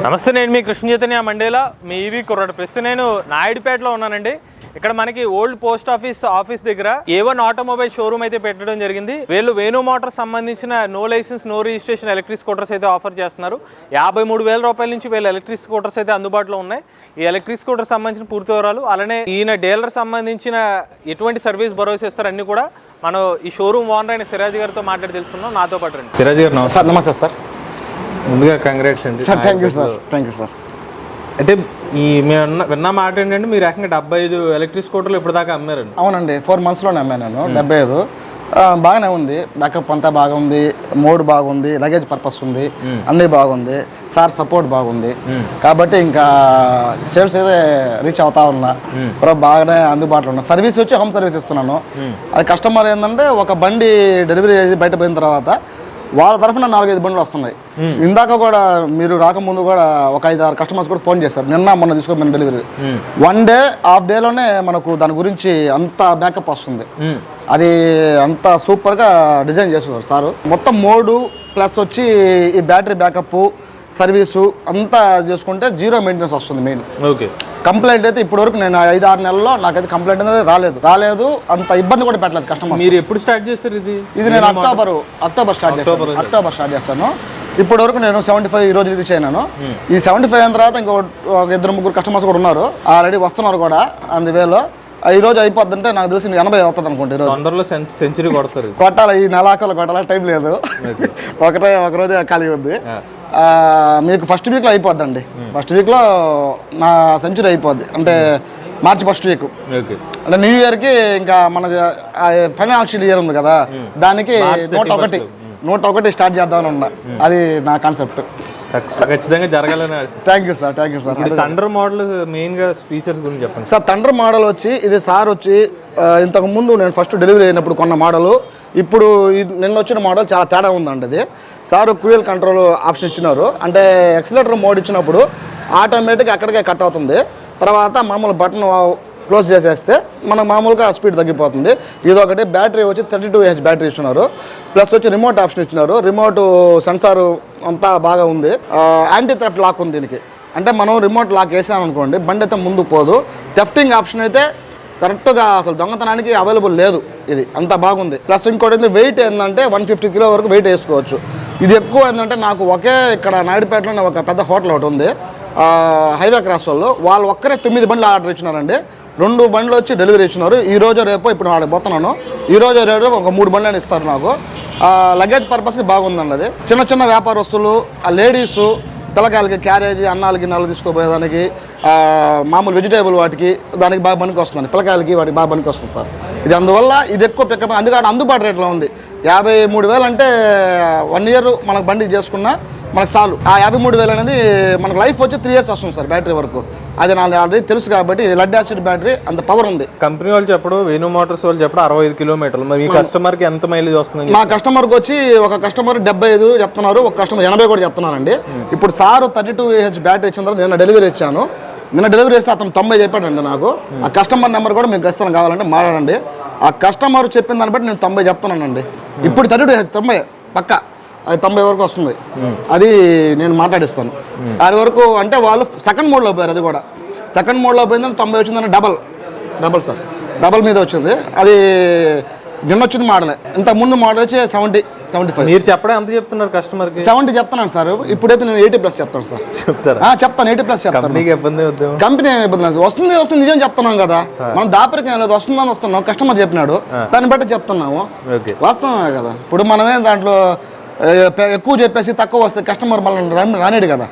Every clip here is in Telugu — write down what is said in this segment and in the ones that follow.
నమస్తే, నేను మీ కృష్ణ చైతన్య మండేలా, మీ ఈవీ కుర్రాడు. ప్రస్తుతం నేను నాయుడుపేటలో ఉన్నానండి. ఇక్కడ మనకి ఓల్డ్ పోస్ట్ ఆఫీస్ దగ్గర A1 ఆటోమొబైల్ షోరూమ్ అయితే పెట్టడం జరిగింది. వీళ్ళు వేణు మోటార్స్ సంబంధించిన no licence no registration electric scooters అయితే ఆఫర్ చేస్తున్నారు. 53,000 రూపాయల నుంచి వీళ్ళు ఎలక్ట్రిక్ స్కూటర్స్ అయితే అందుబాటులో ఉన్నాయి. ఈ ఎలక్ట్రిక్ స్కూటర్ సంబంధించిన పూర్తి వివరాలు, అలానే ఈయన డీలర్ సంబంధించిన ఎటువంటి సర్వీస్ భరోసా ఇస్తారు అన్ని కూడా మనం ఈ షోరూమ్ ఓనర్ అయిన సిరాజ్ గారితో మాట్లాడి తెలుసుకుందాం. నాతో పాటు రండి. సిరాజ్ గారు నమస్తే సార్. ముందుగా కంగ్రాట్స్ అండి. Sir thank you sir. అంటే ఈ మేము విన్న మాట ఏంటంటే మీరు ఏకంగా 75 ఎలక్ట్రిక్ స్కూటర్లు ఇప్పటిదాకా అమ్మారండి? అవునండి, 4 monthsలోనే అమ్మాను నేను 75. బాగానే ఉంది, బ్యాకప్ అంతా బాగుంది, మోడ్ బాగుంది, లగేజ్ పర్పస్ ఉంది, అన్నీ బాగుంది సార్, సపోర్ట్ బాగుంది. కాబట్టి ఇంకా సేల్స్ అయితే రీచ్ అవుతా ఉన్నా, బాగానే అందుబాటులో ఉన్నా. సర్వీస్ వచ్చి హోమ్ సర్వీస్ ఇస్తున్నాను. అది కస్టమర్ ఏంటంటే ఒక బండి డెలివరీ చేసి బయట పోయిన తర్వాత వాళ్ళ తరఫున 4-5 బండ్లు వస్తున్నాయి. ఇందాక కూడా మీరు రాకముందు కూడా ఒక 5-6 కస్టమర్స్ కూడా ఫోన్ చేశారు. నిన్న మొన్న తీసుకోమని డెలివరీ 1 day హాఫ్ డేలోనే మనకు దాని గురించి అంత బ్యాకప్ వస్తుంది. అది అంత సూపర్గా డిజైన్ చేస్తున్నారు సారు. మొత్తం మోడు ప్లస్ వచ్చి ఈ బ్యాటరీ బ్యాకప్ సర్వీసు అంతా చేసుకుంటే 0 మెయింటెనెన్స్ వస్తుంది. Main okay. కంప్లైంట్ అయితే ఇప్పటి వరకు నేను 5-6 నెలల్లో నాకైతే కంప్లైంట్ అనేది రాలేదు. అంత ఇబ్బంది కూడా పెట్టలేదు కస్టమర్. మీరు ఎప్పుడు స్టార్ట్ చేస్తారు ఇది? నేను అక్టోబర్ స్టార్ట్ చేస్తాను. ఇప్పటి వరకు నేను 75 ఈ రోజు రీచ్ అయినాను. ఈ 75 అయిన తర్వాత ఇంకో 2-3 కస్టమర్స్ కూడా ఉన్నారు, ఆల్రెడీ వస్తున్నారు కూడా. అందువేలో ఈ రోజు అయిపోద్దంటే నాకు తెలిసి 80 అవుతుంది అనుకుంటా. ఈరోజు తొందరలో సెంచరీ కొట్టాలి, ఈ నెలాకలు కొట్టాలి, టైం లేదు. ఒక రోజు ఖాళీ ఉంది. మీకు ఫస్ట్ వీక్లో అయిపోద్దండి. ఫస్ట్ వీక్లో నా సెంచరీ అయిపోద్ది, అంటే మార్చి ఫస్ట్ వీక్. అంటే న్యూ ఇయర్కి ఇంకా మనకు ఫైనాన్షియల్ ఇయర్ ఉంది కదా, దానికి 101 స్టార్ట్ చేద్దామని ఉన్నా. అది నా కాన్సెప్ట్. ఖచ్చితంగా జరగాలని. Thank you sir. Thunder model మెయిన్గా ఫీచర్స్ గురించి చెప్పండి సార్. థండర్ మోడల్ వచ్చి ఇది సార్ వచ్చి ఇంతకు ముందు నేను ఫస్ట్ డెలివరీ అయినప్పుడు కొన్న మోడలు, ఇప్పుడు నిన్న వచ్చిన మోడల్ చాలా తేడా ఉందండి. అది సార్ క్రూయల్ కంట్రోల్ ఆప్షన్ ఇచ్చినారు. అంటే ఎక్సిలేటర్ మోడ్ ఇచ్చినప్పుడు ఆటోమేటిక్గా అక్కడికే కట్ అవుతుంది. తర్వాత మామూలు బటన్ క్లోజ్ చేసేస్తే మనకు మామూలుగా స్పీడ్ తగ్గిపోతుంది. ఇదొకటి. బ్యాటరీ వచ్చి 32Ah బ్యాటరీ ఇచ్చినారు. ప్లస్ వచ్చి రిమోట్ ఆప్షన్ ఇచ్చినారు. రిమోట్ సెన్సార్ అంతా బాగా ఉంది. యాంటీ థెఫ్ట్ లాక్ ఉంది దీనికి. అంటే మనం రిమోట్ లాక్ వేసామనుకోండి బండి అయితే ముందుకు పోదు. థెఫ్టింగ్ ఆప్షన్ అయితే కరెక్ట్గా అసలు దొంగతనానికి అవైలబుల్ లేదు. ఇది అంత బాగుంది. ప్లస్ ఇంకోటి వెయిట్ ఏంటంటే 150 కిలో వరకు వెయిట్ వేసుకోవచ్చు. ఇది ఎక్కువ ఏంటంటే నాకు ఒకే ఇక్కడ నాయుడుపేటలోనే ఒక పెద్ద హోటల్ ఒకటి ఉంది, హైవే క్రాస్ వాళ్ళు ఒక్కరే 9 బండ్లు ఆర్డర్ ఇచ్చినారండి. 2 బండ్లు వచ్చి డెలివరీ ఇచ్చినారు. ఈ రోజు రేపు ఇప్పుడు వాడికి పోతున్నాను. ఈ రోజు రేపు ఒక 3 బండ్లు అని ఇస్తారు నాకు. లగేజ్ పర్పస్కి బాగుందండి. అది చిన్న వ్యాపారస్తులు, లేడీసు, పిల్లకాయలకి క్యారేజీ, అన్నాలు గిన్నాలు తీసుకోపోయేదానికి, మామూలు వెజిటేబుల్ వాటికి దానికి బాగా పనికి వస్తుంది. పిల్లకాయలకి వాటికి బాగా పనికి వస్తుంది సార్. ఇది అందువల్ల ఇది ఎక్కువ పికప్. అందుకని అందుబాటు రేట్లో ఉంది. 53,000 అంటే 1 year మనకు బండి చేసుకున్నా మనకు చాలు. ఆ 53,000 అనేది మనకు లైఫ్ వచ్చి 3 years వస్తుంది సార్ బ్యాటరీ వరకు. అది నాకు ఆల్రెడీ తెలుసు కాబట్టి లెడ్ యాసిడ్ బ్యాటరీ అంత పవర్ ఉంది. కంపెనీ వాళ్ళు చెప్పడం, వేణు మోటార్స్ వాళ్ళు చెప్పడం 65 కిలోమీటర్లు. మరి ఈ కస్టమర్కి ఎంత మైలేజ్ వస్తుంది? మా కస్టమర్కి వచ్చి ఒక కస్టమర్ 75 చెప్తున్నారు, ఒక కస్టమర్ 80 కూడా చెప్తున్నారండి. ఇప్పుడు సార్ 32Ah బ్యాటరీ ఇచ్చిన తర్వాత నిన్న డెలివరీ ఇచ్చాను. నిన్న డెలివరీ చేస్తే అతను 90 చెప్పాడండి నాకు. ఆ కస్టమర్ నెంబర్ కూడా మీకు ఇస్తాను, కావాలంటే మాట్లాడండి. ఆ కస్టమర్ చెప్పిన దాన్ని బట్టి నేను 90 చెప్తున్నానండి. ఇప్పుడు 32 90 పక్క, అది 90 వరకు వస్తుంది. అది నేను మాట్లాడిస్తాను. అది వరకు అంటే వాళ్ళు సెకండ్ మోడ్లో పోయారు. అది కూడా సెకండ్ మోడ్లో పోయిందని 90 వచ్చిందని డబల్ సార్, డబల్ మీద వచ్చింది. అది నిన్న వచ్చింది మోడలే. ఇంత ముందు మోడల్ వచ్చి 70-75. మీరు చెప్పడం ఎంత చెప్తున్నారు కస్టమర్కి? 70 చెప్తున్నాను సార్. ఇప్పుడైతే నేను 80+ చెప్తాను సార్. చెప్తాను 80+ చెప్తాను. కంపెనీ ఇబ్బంది వస్తుంది నిజం చెప్తున్నాం కదా, మనం దాపరికం లేదు, వస్తున్నాం. కస్టమర్ చెప్పినాడు, దాన్ని బట్టి చెప్తున్నాము. వాస్తవమే కదా. ఇప్పుడు మనమే దాంట్లో ఎక్కువ చెప్పేసి తక్కువ వస్తే కస్టమర్ మళ్ళీ రానేడు కదా.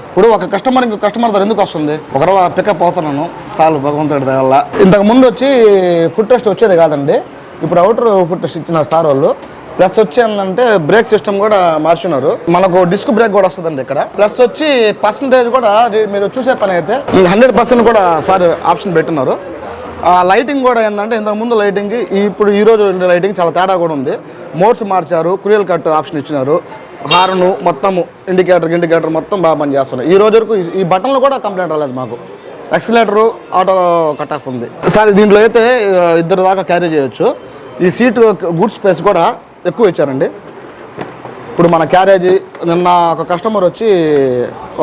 ఇప్పుడు ఒక కస్టమర్ ఇంకో కస్టమర్ దగ్గర ఎందుకు వస్తుంది? ఒకరో పికప్ అవుతున్నాను చాలు, భగవంతుడి వల్ల. ఇంతకు ముందు వచ్చి ఫుడ్ టెస్ట్ వచ్చేది కాదండి, ఇప్పుడు అవుటర్ ఫుడ్ టెస్ట్ ఇచ్చినారు సార్ వాళ్ళు. ప్లస్ వచ్చి ఏంటంటే బ్రేక్ సిస్టమ్ కూడా మార్చున్నారు. మనకు డిస్క్ బ్రేక్ కూడా వస్తుందండి ఇక్కడ. ప్లస్ వచ్చి పర్సంటేజ్ కూడా మీరు చూసే పని అయితే 100% కూడా సార్ ఆప్షన్ పెట్టున్నారు. లైటింగ్ కూడా ఏంటంటే ఇంతకుముందు లైటింగ్కి ఇప్పుడు ఈరోజు లైటింగ్ చాలా తేడా కూడా ఉంది. మోడ్స్ మార్చారు, క్రూయల్ కట్ ఆప్షన్ ఇచ్చినారు. హార్ను మొత్తము ఇండికేటర్ మొత్తం బాగా పని చేస్తున్నారు. ఈ రోజు వరకు ఈ బటన్లు కూడా కంప్లైంట్ రాలేదు మాకు. ఎక్సిలేటరు ఆటో కట్ ఆఫ్ ఉంది సార్. దీంట్లో అయితే 2 దాకా క్యారీ చేయొచ్చు. ఈ సీట్ గుడ్ స్పేస్ కూడా ఎక్కువ ఇచ్చారండి. ఇప్పుడు మన క్యారేజీ నిన్న ఒక కస్టమర్ వచ్చి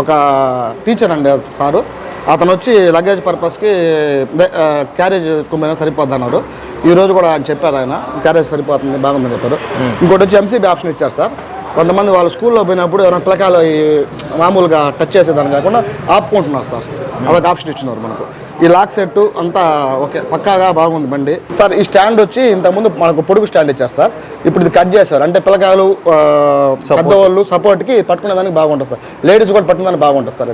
ఒక టీచర్ అండి సారు, అతను వచ్చి లగేజ్ పర్పస్కి క్యారేజ్ ఎక్కువ సరిపోద్ది అన్నారు. ఈరోజు కూడా ఆయన చెప్పారు, ఆయన క్యారేజ్ సరిపోతుంది బాగుందని చెప్పారు. ఇంకోటి వచ్చి ఎంసీబీ ఆప్షన్ ఇచ్చారు సార్. కొంతమంది వాళ్ళు స్కూల్లో పోయినప్పుడు ఎవరైనా పిల్లకాయలు మామూలుగా టచ్ చేసేదాన్ని కాకుండా ఆపుకుంటున్నారు సార్, అదొక ఆప్షన్ ఇచ్చినారు మనకు. ఈ లాక్ సెట్ అంతా ఓకే పక్కాగా బాగుంది బండి సార్. ఈ స్టాండ్ వచ్చి ఇంతకుముందు మనకు పొడుగు స్టాండ్ ఇచ్చారు సార్, ఇప్పుడు ఇది కట్ చేశారు. అంటే పిల్లకాయలు పెద్దవాళ్ళు సపోర్ట్కి పట్టుకునేదానికి బాగుంటుంది సార్, లేడీస్ కూడా పట్టుకునేదానికి బాగుంటుంది సార్.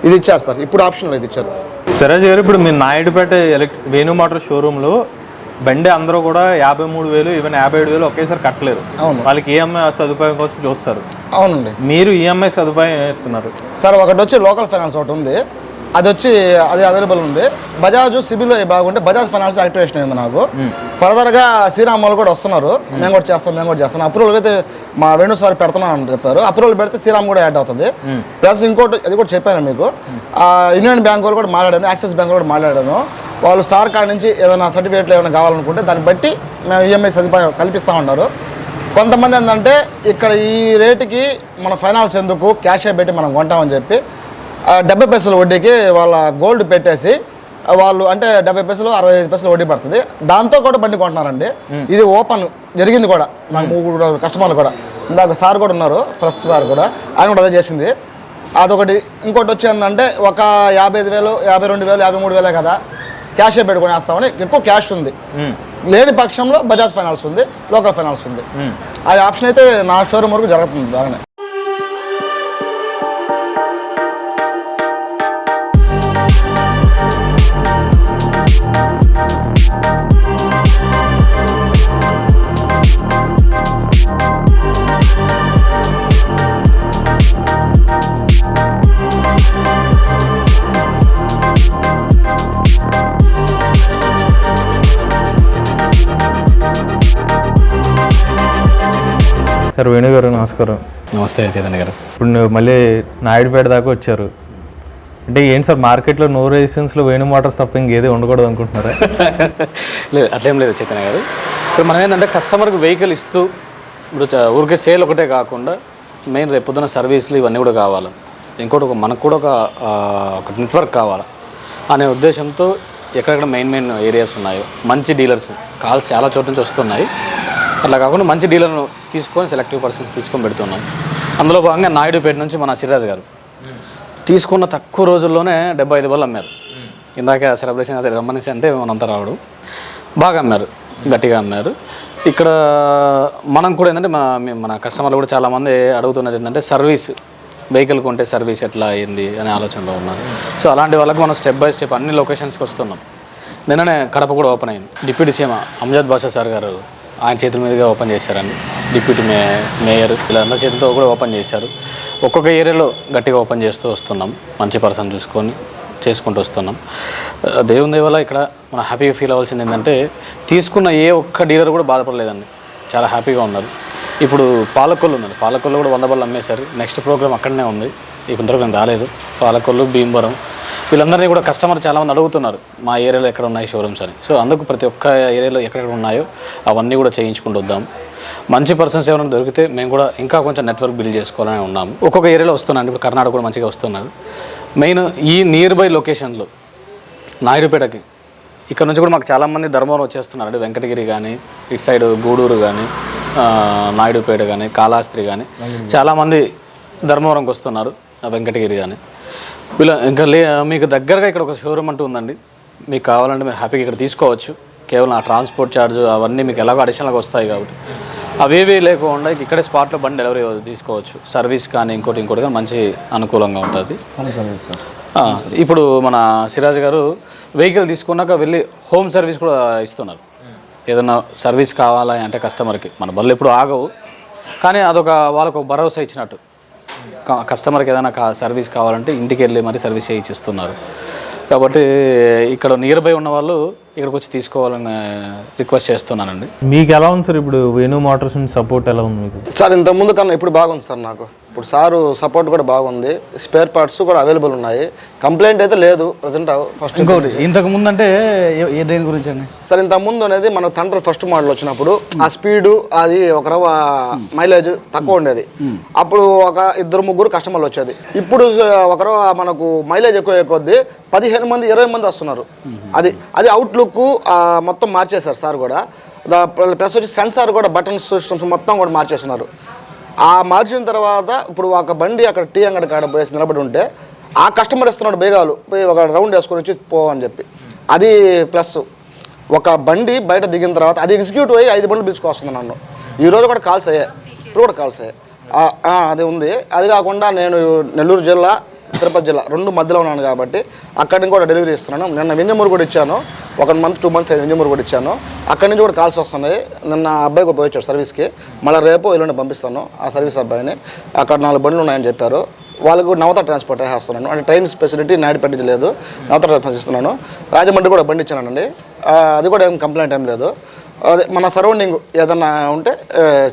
ఇది ఇచ్చారు సార్, ఇప్పుడు ఆప్షనల్ ఇది ఇచ్చారు. సిరాజ్ గారు, ఇప్పుడు మీరు నాయుడుపేట వేణు మోటార్ షోరూంలో బండి అందరూ కూడా 53,000 ఈవెన్ 57,000 ఒకేసారి కట్టలేరు. అవును, వాళ్ళకి ఈఎంఐ సదుపాయం కోసం చూస్తారు. అవునండి. మీరు ఈఎంఐ సదుపాయం ఇస్తున్నారు సార్. ఒకటి వచ్చి లోకల్ ఫైనాన్స్ ఒకటి ఉంది, అది అవైలబుల్ ఉంది. బజాజ్ సిబిల్ బాగుంటే బజాజ్ ఫైనాన్స్ యాక్టివేషన్ అయింది నాకు. ఫర్దర్గా శ్రీరామ్ వాళ్ళు కూడా వస్తున్నారు, మేము కూడా చేస్తాం. అప్రూవల్ అయితే మా వేణు సార్ పెడుతున్నాం అని చెప్పారు. అప్రూవల్ పెడితే శ్రీరామ్ కూడా యాడ్ అవుతుంది. ప్లస్ ఇంకోటి అది కూడా చెప్పాను మీకు, యూనియన్ బ్యాంక్ వాళ్ళు కూడా మాట్లాడాను, యాక్సిస్ బ్యాంక్ కూడా మాట్లాడాను. వాళ్ళు సార్ కాడ నుంచి ఏమైనా సర్టిఫికేట్లు ఏమైనా కావాలనుకుంటే దాన్ని బట్టి మేము ఈఎంఐ సదుపాయం కల్పిస్తామన్నారు. కొంతమంది ఏంటంటే ఇక్కడ ఈ రేటుకి మన ఫైనాన్స్ ఎందుకు, క్యాషే పెట్టి మనం కొంటామని చెప్పి 70 పైసలు వడ్డీకి వాళ్ళ గోల్డ్ పెట్టేసి వాళ్ళు, అంటే 70 పైసలు 65 పైసలు వడ్డీ పడుతుంది, దాంతో కూడా బండి కొంటున్నారండి. ఇది ఓపెన్ జరిగింది కూడా, నాకు 3 కస్టమర్లు కూడా, ఇందాక సార్ కూడా ఉన్నారు, ప్రస్తుత సార్ కూడా, ఆయన కూడా అదే చేసింది. అదొకటి. ఇంకోటి వచ్చి ఏంటంటే ఒక 55,000, 52,000, 53,000 కదా క్యాషే పెట్టుకొని వేస్తామని, ఎక్కువ క్యాష్ ఉంది. లేని పక్షంలో బజాజ్ ఫైనాన్స్ ఉంది, లోకల్ ఫైనాన్స్ ఉంది. అది ఆప్షన్ అయితే నా షోరూమ్ వరకు జరుగుతుంది బాగానే. సార్ వేణు గారు నమస్కారం. నమస్తే చైతన్య గారు. ఇప్పుడు మళ్ళీ నాయుడుపేట దాకా వచ్చారు అంటే ఏంటి సార్, మార్కెట్లో నో రెసిస్టెన్స్లో వేణు మోటార్స్ తప్ప ఇంకేది ఉండకూడదు అనుకుంటున్నారా? లేదు, అట్లేం లేదు చైతన్య గారు. ఇప్పుడు మనం ఏంటంటే కస్టమర్కి వెహికల్ ఇస్తూ ఇప్పుడు ఊరికే సేల్ ఒకటే కాకుండా మెయిన్ రేపు పొద్దున సర్వీసులు ఇవన్నీ కూడా కావాలి. ఇంకోటి మనకు కూడా ఒక నెట్వర్క్ కావాలి అనే ఉద్దేశంతో ఎక్కడెక్కడ మెయిన్ ఏరియాస్ ఉన్నాయో మంచి డీలర్స్ కాల్స్ చాలా చోట్ల నుంచి వస్తున్నాయి. అట్లా కాకుండా మంచి డీలర్ను తీసుకొని సెలెక్టివ్ పర్సన్స్ తీసుకొని పెడుతున్నాం. అందులో భాగంగా నాయుడుపేట నుంచి మన సిరాజ్ గారు తీసుకున్న తక్కువ రోజుల్లోనే 75 బళ్ళు అమ్మారు. ఇందాక సెలబ్రేషన్ అయితే రమ్మనేసి అంటే మనంతా రావడం బాగా అమ్మారు, గట్టిగా అమ్మారు. ఇక్కడ మనం కూడా ఏంటంటే మన కస్టమర్లు కూడా చాలామంది అడుగుతున్నది ఏంటంటే సర్వీస్, వెహికల్ కొంటే సర్వీస్ ఎట్లా అయింది అనే ఆలోచనలో ఉన్నారు. సో అలాంటి వాళ్ళకి మనం స్టెప్ బై స్టెప్ అన్ని లొకేషన్స్కి వస్తున్నాం. నిన్ననే కడప కూడా ఓపెన్ అయింది. డిప్యూటీ సీఎం అమ్జద్ బాషా సార్ గారు ఆయన చేతుల మీదుగా ఓపెన్ చేశారండి. డిప్యూటీ మేయర్ వీళ్ళందరి చేతులతో కూడా ఓపెన్ చేశారు. ఒక్కొక్క ఏరియాలో గట్టిగా ఓపెన్ చేస్తూ వస్తున్నాం, మంచి పర్సన్ చూసుకొని చేసుకుంటూ వస్తున్నాం. దేవుని వల్ల ఇక్కడ మనం హ్యాపీగా ఫీల్ అవ్వాల్సింది ఏంటంటే తీసుకున్న ఏ ఒక్క డీలర్ కూడా బాధపడలేదండి, చాలా హ్యాపీగా ఉన్నారు. ఇప్పుడు పాలకొల్లు ఉందండి, పాలకొల్లు కూడా 100 బళ్ళు అమ్మేశారు. నెక్స్ట్ ప్రోగ్రామ్ అక్కడనే ఉంది, ఇప్పుడు నేను రాలేదు. పాలకొల్లు, భీమవరం వీళ్ళందరినీ కూడా కస్టమర్ చాలామంది అడుగుతున్నారు మా ఏరియాలో ఎక్కడ ఉన్నాయి షోరూమ్స్ అని. సో అందుకు ప్రతి ఒక్క ఏరియాలో ఎక్కడెక్కడ ఉన్నాయో అవన్నీ కూడా చేయించుకుంటూ వద్దాం. మంచి పర్సన్స్ ఎవరైనా దొరికితే మేము కూడా ఇంకా కొంచెం నెట్వర్క్ బిల్డ్ చేసుకోవాలని ఉన్నాము. ఒక్కొక్క ఏరియాలో వస్తున్నాను, ఇప్పుడు కర్ణాటక కూడా మంచిగా వస్తున్నారు. మెయిన్ ఈ నియర్ బై లొకేషన్లో నాయుడుపేటకి ఇక్కడ నుంచి కూడా మాకు చాలామంది ధర్మవరం వచ్చేస్తున్నారు. అంటే వెంకటగిరి కానీ, ఇటు సైడ్ గూడూరు కానీ, నాయుడుపేట కానీ, కాళహస్తి కానీ చాలామంది ధర్మవరంకి వస్తున్నారు, వెంకటగిరి కానీ. వీళ్ళ ఇంకా మీకు దగ్గరగా ఇక్కడ ఒక షోరూమ్ అంటూ ఉందండి, మీకు కావాలంటే మీరు హ్యాపీగా ఇక్కడ తీసుకోవచ్చు. కేవలం ఆ ట్రాన్స్పోర్ట్ ఛార్జ్ అవన్నీ మీకు ఎలాగో అడిషనల్గా వస్తాయి కాబట్టి అవేవీ లేకుండా ఇక్కడే స్పాట్లో బండి డెలివరీ తీసుకోవచ్చు. సర్వీస్ కానీ ఇంకోటి కానీ మంచి అనుకూలంగా ఉంటుంది. ఇప్పుడు మన సిరాజ్ గారు వెహికల్ తీసుకున్నాక వెళ్ళి హోమ్ సర్వీస్ కూడా ఇస్తున్నారు. ఏదన్నా సర్వీస్ కావాలా అంటే కస్టమర్కి మన బళ్ళు ఎప్పుడు ఆగవు, కానీ అదొక వాళ్ళకు ఒక భరోసా ఇచ్చినట్టు. కస్టమర్కి ఏదైనా సర్వీస్ కావాలంటే ఇంటికి వెళ్ళి మరి సర్వీస్ చేయిస్తున్నారు. కాబట్టి ఇక్కడ నియర్ బై ఉన్న వాళ్ళు ఇక్కడికి వచ్చి తీసుకోవాలని రిక్వెస్ట్ చేస్తున్నానండి. మీకు ఎలా ఉంది సార్ ఇప్పుడు వేణు మోటార్స్ నుంచి సపోర్ట్ ఎలా ఉంది మీకు? సార్ ఇంతకుముందు కన్నా ఇప్పుడు బాగుంది సార్. నాకు ఇప్పుడు సారు సపోర్ట్ కూడా బాగుంది, స్పేర్ పార్ట్స్ కూడా అవైలబుల్ ఉన్నాయి, కంప్లైంట్ అయితే లేదు ప్రజెంట్. ఫస్ట్ ఇంకోటి ఇంతకు ముందు అంటే దేని గురించి అండి సార్, ఇంతకుముందు అనేది మన థండర్ ఫస్ట్ మోడల్ వచ్చినప్పుడు ఆ స్పీడు అది ఒక రవ్వ మైలేజ్ తక్కువ ఉండేది. అప్పుడు ఒక 2-3 కస్టమర్లు వచ్చేది. ఇప్పుడు ఒక రవ్వ మనకు మైలేజ్ ఎక్కువ కొద్దీ 15 మంది 20 మంది వస్తున్నారు. అది అవుట్లుక్ మొత్తం మార్చేశారు సార్ కూడా. ప్లస్ వచ్చి సెన్సార్ కూడా బటన్స్ సిస్టమ్స్ మొత్తం కూడా మార్చేస్తున్నారు. ఆ మార్చిన తర్వాత ఇప్పుడు ఒక బండి అక్కడ టీ అంగడి కాడ పోయేసి నిలబడి ఉంటే ఆ కస్టమర్ ఇస్తున్నాడు బేగాలు పోయి ఒక రౌండ్ వేసుకొని వచ్చి పో అని చెప్పి. అది ప్లస్ ఒక బండి బయట దిగిన తర్వాత అది ఎగ్జిక్యూటివ్ అయ్యి 5 బండ్లు పిలుచుకొస్తుంది నన్ను. ఈరోజు కూడా కాల్స్ అయ్యాయి, ఇప్పుడు కూడా కాల్స్ అయ్యాయి. అది ఉంది. అది కాకుండా నేను నెల్లూరు జిల్లా తిరుపతి జిల్లా 2 మధ్యలో ఉన్నాను కాబట్టి అక్కడి నుంచి కూడా డెలివరీ ఇస్తున్నాను. నిన్న వింజమూరు కూడా ఇచ్చాను, 1 మంత్ 2 మంత్స్ అయింది వింజమూరు కూడా ఇచ్చాను. అక్కడి నుంచి కూడా కాల్స్ వస్తున్నాయి. నిన్న అబ్బాయి కూడా పోయించాడు సర్వీస్కి, మళ్ళీ రేపు ఎల్లుండి పంపిస్తాను ఆ సర్వీస్ అబ్బాయిని. అక్కడ 4 బండ్లు ఉన్నాయని చెప్పారు. వాళ్ళకు నవత ట్రాన్స్పోర్ట్ వేస్తున్నాను, అంటే ట్రైన్ ఫెసిలిటీ నాయుడుపేట లేదు, నవత ట్రాన్స్పోర్ట్ ఇస్తున్నాను. రాజమండ్రి కూడా బండి ఇచ్చానండి, అది కూడా ఏం కంప్లైంట్ ఏం లేదు. అదే మన సరౌండింగ్ ఏదన్నా ఉంటే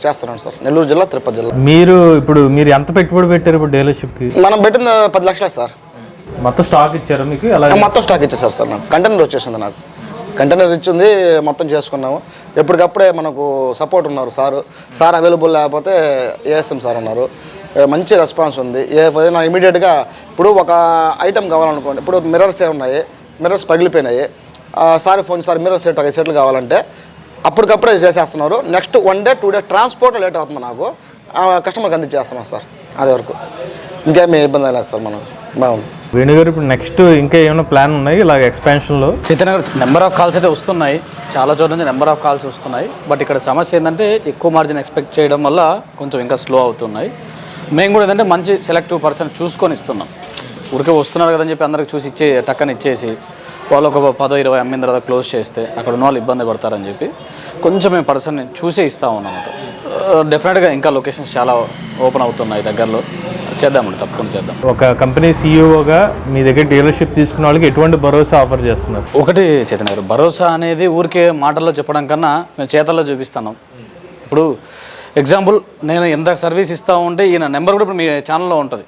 చేస్తున్నాను సార్. నెల్లూరు జిల్లా తిరుపతి జిల్లా. మీరు ఎంత పెట్టుబడి పెట్టారు ఇప్పుడు డీలర్షిప్కి? మనం పెట్టింది 10 లక్షలు సార్. మొత్తం స్టాక్ ఇచ్చారు మీకు? మొత్తం స్టాక్ ఇచ్చేసారు సార్. నాకు కంటైనర్ వచ్చేసింది, నాకు కంటైనర్ ఇచ్చింది, మొత్తం చేసుకున్నాము. ఎప్పటికప్పుడే మనకు సపోర్ట్ ఉన్నారు సార్ అవైలబుల్ లేకపోతే ఏఎస్ఎం సార్ ఉన్నారు. మంచి రెస్పాన్స్ ఉంది. ఏదైనా ఇమీడియట్గా ఇప్పుడు ఒక ఐటెం కావాలనుకోండి, ఇప్పుడు మిర్రర్సే ఉన్నాయి, మిర్రర్స్ పగిలిపోయినాయి, sir phone sir mirror set 5 సెట్లు కావాలంటే అప్పటికప్పుడే చేసేస్తున్నారు. Next 1 day 2 day transport late అవుతుంది, నాకు కస్టమర్కి అందించేస్తున్నాం సార్. అది వరకు ఇంకేమీ ఇబ్బంది లేదు సార్. మనం బాగుంది. వేణుగారు, ఇప్పుడు నెక్స్ట్ ఇంకా ఏమైనా ప్లాన్ ఉన్నాయి ఇలాగ ఎక్స్పాన్షన్లో? చైతన్య గారు, నెంబర్ ఆఫ్ కాల్స్ అయితే వస్తున్నాయి, చాలా చోట్ల నుంచి నెంబర్ ఆఫ్ కాల్స్ వస్తున్నాయి. బట్ ఇక్కడ సమస్య ఏంటంటే ఎక్కువ మార్జిన్ ఎక్స్పెక్ట్ చేయడం వల్ల కొంచెం ఇంకా స్లో అవుతున్నాయి. మేము కూడా ఏంటంటే మంచి సెలెక్టివ్ పర్సన్ చూసుకొని ఇస్తున్నాం. ఊరికే వస్తున్నారు కదని చెప్పి అందరికి చూసి టక్కని ఇచ్చేసి వాళ్ళు ఒక 10-20 అమ్మిన తర్వాత క్లోజ్ చేస్తే అక్కడ ఉన్న వాళ్ళు ఇబ్బంది పడతారని చెప్పి కొంచెం మేము పర్సన్ని చూసే ఇస్తూ ఉన్నాం. డెఫినెట్గా ఇంకా లొకేషన్స్ చాలా ఓపెన్ అవుతున్నాయి దగ్గరలో, చేద్దామండి, తప్పకుండా చేద్దాం. ఒక కంపెనీ సీఈఓగా మీ దగ్గర డీలర్షిప్ తీసుకున్న వాళ్ళకి ఎటువంటి భరోసా ఆఫర్ చేస్తున్నారు? ఒకటి చైతన్య గారు, భరోసా అనేది ఊరికే మాటల్లో చెప్పడం కన్నా మేము చేతల్లో చూపిస్తున్నాం. ఇప్పుడు ఎగ్జాంపుల్, నేను ఎంత సర్వీస్ ఇస్తూ ఉంటే ఈయన నెంబర్ కూడా ఇప్పుడు మీ ఛానల్లో ఉంటుంది.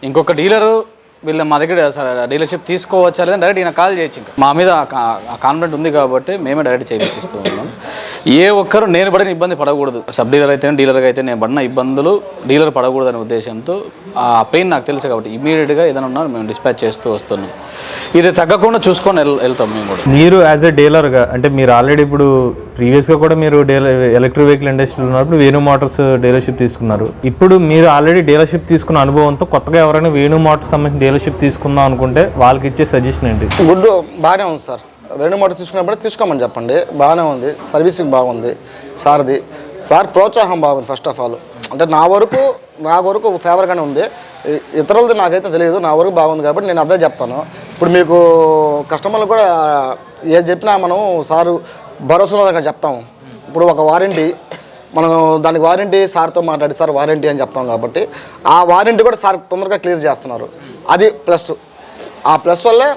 ఇంకొక డీలరు మా దగ్గర డీలర్షిప్ తీసుకోవచ్చా లేదని డైరెక్ట్ ఈయన కాల్ చేయొచ్చు. ఇంకా మా మీద కాన్ఫిడెంట్ ఉంది కాబట్టి మేమే డైరెక్ట్ చేయించిస్తూ ఉన్నాం. ఏ ఒక్కరు నేను పడిన ఇబ్బంది పడకూడదు, సబ్ డీలర్ అయితే డీలర్గా అయితే నేను పడిన ఇబ్బందులు డీలర్ పడకూడదు అనే ఉద్దేశంతో ఆ పెయిన్ నాకు తెలుసు కాబట్టి ఇమీడియట్గా ఏదైనా ఉన్నా మేము డిస్పాచ్ చేస్తూ వస్తున్నాం. ఇది తగ్గకుండా చూసుకొని వెళ్తాం మేము కూడా. మీరు యాజ్ ఎ డీలర్గా, అంటే మీరు ఆల్రెడీ ఇప్పుడు ప్రీవియస్గా కూడా మీరు ఎలక్ట్రిక్ వెహికల్ ఇండస్ట్రీలో ఉన్నప్పుడు వేణు మోటార్స్ డీలర్షిప్ తీసుకున్నారు. ఇప్పుడు మీరు ఆల్రెడీ డీలర్షిప్ తీసుకున్న అనుభవంతో కొత్తగా ఎవరైనా వేణు మోటార్స్ సంబంధించిన డీలర్షిప్ తీసుకుందాం అనుకుంటే వాళ్ళకి ఇచ్చే సజెషన్ ఏంటి? గుడ్, బాగానే ఉంది సార్. వేణు మోటార్స్ తీసుకున్నప్పుడు తీసుకోమని చెప్పండి, బాగానే ఉంది, సర్వీసింగ్ బాగుంది సార్ది. సార్ ప్రోత్సాహం బాగుంది. ఫస్ట్ ఆఫ్ ఆల్ అంటే నా వరకు ఫేవర్గానే ఉంది. ఇతరులది నాకైతే తెలియదు, నా వరకు బాగుంది కాబట్టి నేను అదే చెప్తాను. ఇప్పుడు మీకు కస్టమర్లు కూడా ఏది చెప్పినా మనం సారు భరోసాగా చెప్తాము. ఇప్పుడు ఒక వారంటీ, మనం దానికి వారంటీ సార్తో మాట్లాడి సార్ వారంటీ అని చెప్తాం కాబట్టి ఆ వారంటీ కూడా సార్ తొందరగా క్లియర్ చేస్తున్నారు. అది ప్లస్. ఆ ప్లస్ వల్లే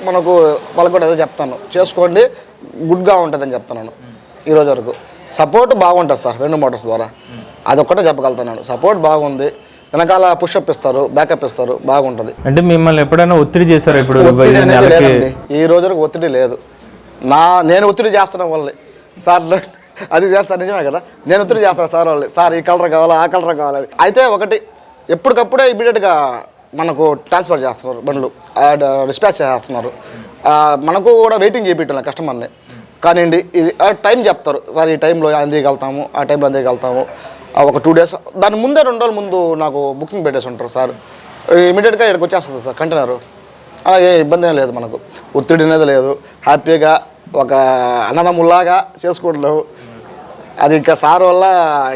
వాళ్ళకి కూడా అదే చెప్తాను, చేసుకోండి, గుడ్గా ఉంటుందని చెప్తున్నాను. ఈరోజు వరకు సపోర్ట్ బాగుంటుంది సార్ వేణు మోటార్స్ ద్వారా, అదొక్కటే చెప్పగలుగుతున్నాను. సపోర్ట్ బాగుంది, వెనకాల పుషప్ ఇస్తారు, బ్యాకప్ ఇస్తారు, బాగుంటుంది. అంటే మిమ్మల్ని ఎప్పుడైనా ఒత్తిడి చేశారు? ఇప్పుడు లేదండి, ఈ రోజు వరకు ఒత్తిడి లేదు. నేను ఒత్తిడి చేస్తున్న వాళ్ళని సార్ అది చేస్తారు, నిజమే కదా, నేను ఒత్తిడి చేస్తాను సార్ వాళ్ళు, సార్ ఈ కలర్ కావాలా ఆ కలర్ కావాలని. అయితే ఒకటి, ఎప్పటికప్పుడే ఇమీడియట్గా మనకు ట్రాన్స్ఫర్ చేస్తున్నారు బండ్లు, డిస్పాచ్ చేస్తున్నారు. మనకు కూడా వెయిటింగ్ చేయించాలి కస్టమర్ని. కానివ్వండి, ఇది టైం చెప్తారు సార్, ఈ టైంలో అందిగలుగుతాము, ఆ టైంలో అందిగలుగుతాము. ఒక 2 days దాని ముందే 2 రోజుల ముందు నాకు బుకింగ్ పెట్టేసి ఉంటారు సార్. ఇమీడియట్గా ఇక్కడికి వచ్చేస్తుంది సార్ కంటైనరు. అలా ఏ ఇబ్బంది లేదు, మనకు ఒత్తిడి అనేది లేదు. హ్యాపీగా ఒక అన్నదమ్ముల్లాగా చేసుకుంటున్నావు. అది ఇంకా సార్ వల్ల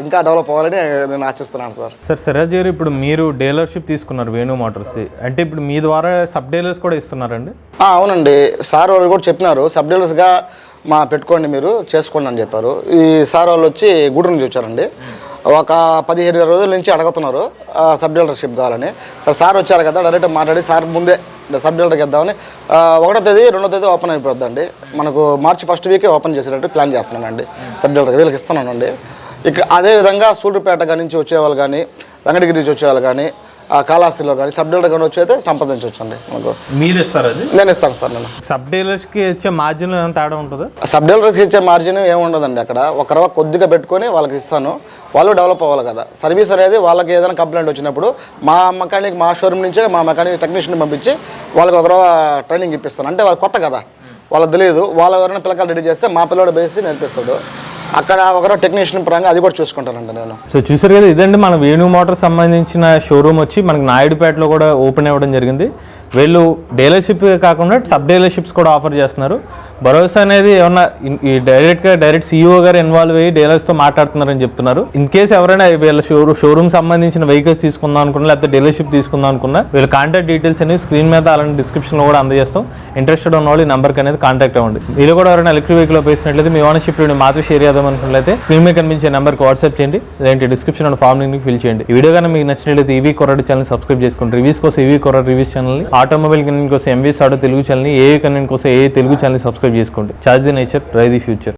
ఇంకా డెవలప్ అవ్వాలని నేను ఆశిస్తున్నాను సార్. సిరాజ్ గారు, ఇప్పుడు మీరు డీలర్షిప్ తీసుకున్నారు వేణు మోటార్స్ది, అంటే ఇప్పుడు మీ ద్వారా సబ్ డీలర్స్ కూడా ఇస్తున్నారండి? అవునండి, సార్ వాళ్ళు కూడా చెప్పినారు సబ్ డీలర్స్గా పెట్టుకోండి, మీరు చేసుకోండి అని చెప్పారు. ఈ సార్ వాళ్ళు వచ్చి గూడూరు నుంచి వచ్చారండి. ఒక 15 రోజుల నుంచి అడుగుతున్నారు సబ్ డీలర్షిప్ కావాలని. సార్ వచ్చారు కదా, డైరెక్ట్ మాట్లాడి సార్ ముందే సబ్ డీలర్కి ఇద్దామని 1వ తేదీ 2వ తేదీ ఓపెన్ అయిపోద్దండి. మనకు మార్చి 1st వీకే ఓపెన్ చేసేటట్టు ప్లాన్ చేస్తున్నానండి. సబ్ డీలర్కి వీళ్ళకి ఇస్తున్నానండి. ఇక్కడ అదేవిధంగా సూళ్ళూరుపేట నుంచి వచ్చేవాళ్ళు కానీ, వెంకటగిరి నుంచి వచ్చేవాళ్ళు కానీ, కాళహస్తిలో కానీ సబ్ డీలర్ కానీ వచ్చి అయితే సంప్రదించవచ్చు అండి మనకు. మీరు ఇస్తారు అది? నేను ఇస్తాను సార్. నేను సబ్ డీలర్స్కి ఇచ్చే మార్జిన్ ఏమైనా తేడా ఉంటుందా? సబ్ డీలర్కి ఇచ్చే మార్జిన్ ఏమి ఉండదండి. అక్కడ ఒక రవ్వ కొద్దిగా పెట్టుకొని వాళ్ళకి ఇస్తాను, వాళ్ళు డెవలప్ అవ్వాలి కదా. సర్వీస్ అనేది వాళ్ళకి ఏదైనా కంప్లైంట్ వచ్చినప్పుడు మా మెకానిక్, మా షోరూమ్ నుంచే మా మెకానిక్ టెక్నీషియన్ పంపించి వాళ్ళకి ఒక రవ్వ ట్రైనింగ్ ఇప్పిస్తాను. అంటే వాళ్ళు కొత్త కదా, వాళ్ళకి తెలియదు. వాళ్ళు ఎవరైనా పిల్లకాయలు రెడీ చేస్తే మా పిల్లడు బేసి నేర్పిస్తాడు. అక్కడ ఒకరో టెక్నీషియన్ పరంగా అది కూడా చూసుకుంటానండి నేను. సో చూసారు కదా, ఇదండి మన వేణు మోటార్ సంబంధించిన షోరూమ్ వచ్చి మనకి నాయుడుపేటలో కూడా ఓపెన్ అవ్వడం జరిగింది. వీళ్ళు డీలర్షిప్ కాకుండా సబ్ డీలర్షిప్స్ కూడా ఆఫర్ చేస్తున్నారు. భరోసా అనేది ఏమన్నా ఈ డైరెక్ట్ CEO గారు ఇన్వాల్వ్ అయ్యి డీలర్స్తో మాట్లాడుతున్నారని చెప్తున్నారు. ఇన్ కేసు ఎవరైనా వీళ్ళ షోరూమ్ సంబంధించిన వెహికల్స్ తీసుకుందాం అనుకున్నా, లేకపోతే డీలర్షిప్ తీసుకుందాం అనుకున్నా, వీళ్ళ కాంటాక్ట్ డీటెయిల్స్ అనేవి స్క్రీన్ మీద అలాంటి డిస్క్రిప్షన్లో కూడా అందజేస్తాం. ఇంట్రెస్టెడ్ ఉన్న వాళ్ళు ఈ నెంబర్కి అనేది కాంటాక్ట్ అవ్వండి. మీరు కూడా ఎవరైనా ఎలక్ట్రిక్ వెహికల్ వేసినట్లయితే మీ ఓనర్షిప్ మాత్రం షేర్ చేద్దాం అనుకున్నట్లయితే స్క్రీన్ మీద కనిపించే నెంబర్కి వాట్సాప్ చేయండి, లేదంటే description and form link fill చేయండి. ఈ వీడియో కానీ మీకు నచ్చినట్లయితే ఈవీ కొరడ్ ఛానల్ సబ్స్క్రైబ్ చేసుకోండి. రివ్యూస్ కోసం ఈవీ కొరడ్ రివ్యూస్ ఛానల్ని, ఆటోమొబైల్ కన్వీనియన్స్ కోసం ఎంవీఎస్ ఆటో తెలుగు ఛానల్ని, ఏఏ కన్వీనియన్స్ కోసం ఏఏ తెలుగు ఛానల్ని సబ్స్క్రైబ్ చేసుకోండి. Charge the nature, drive the future.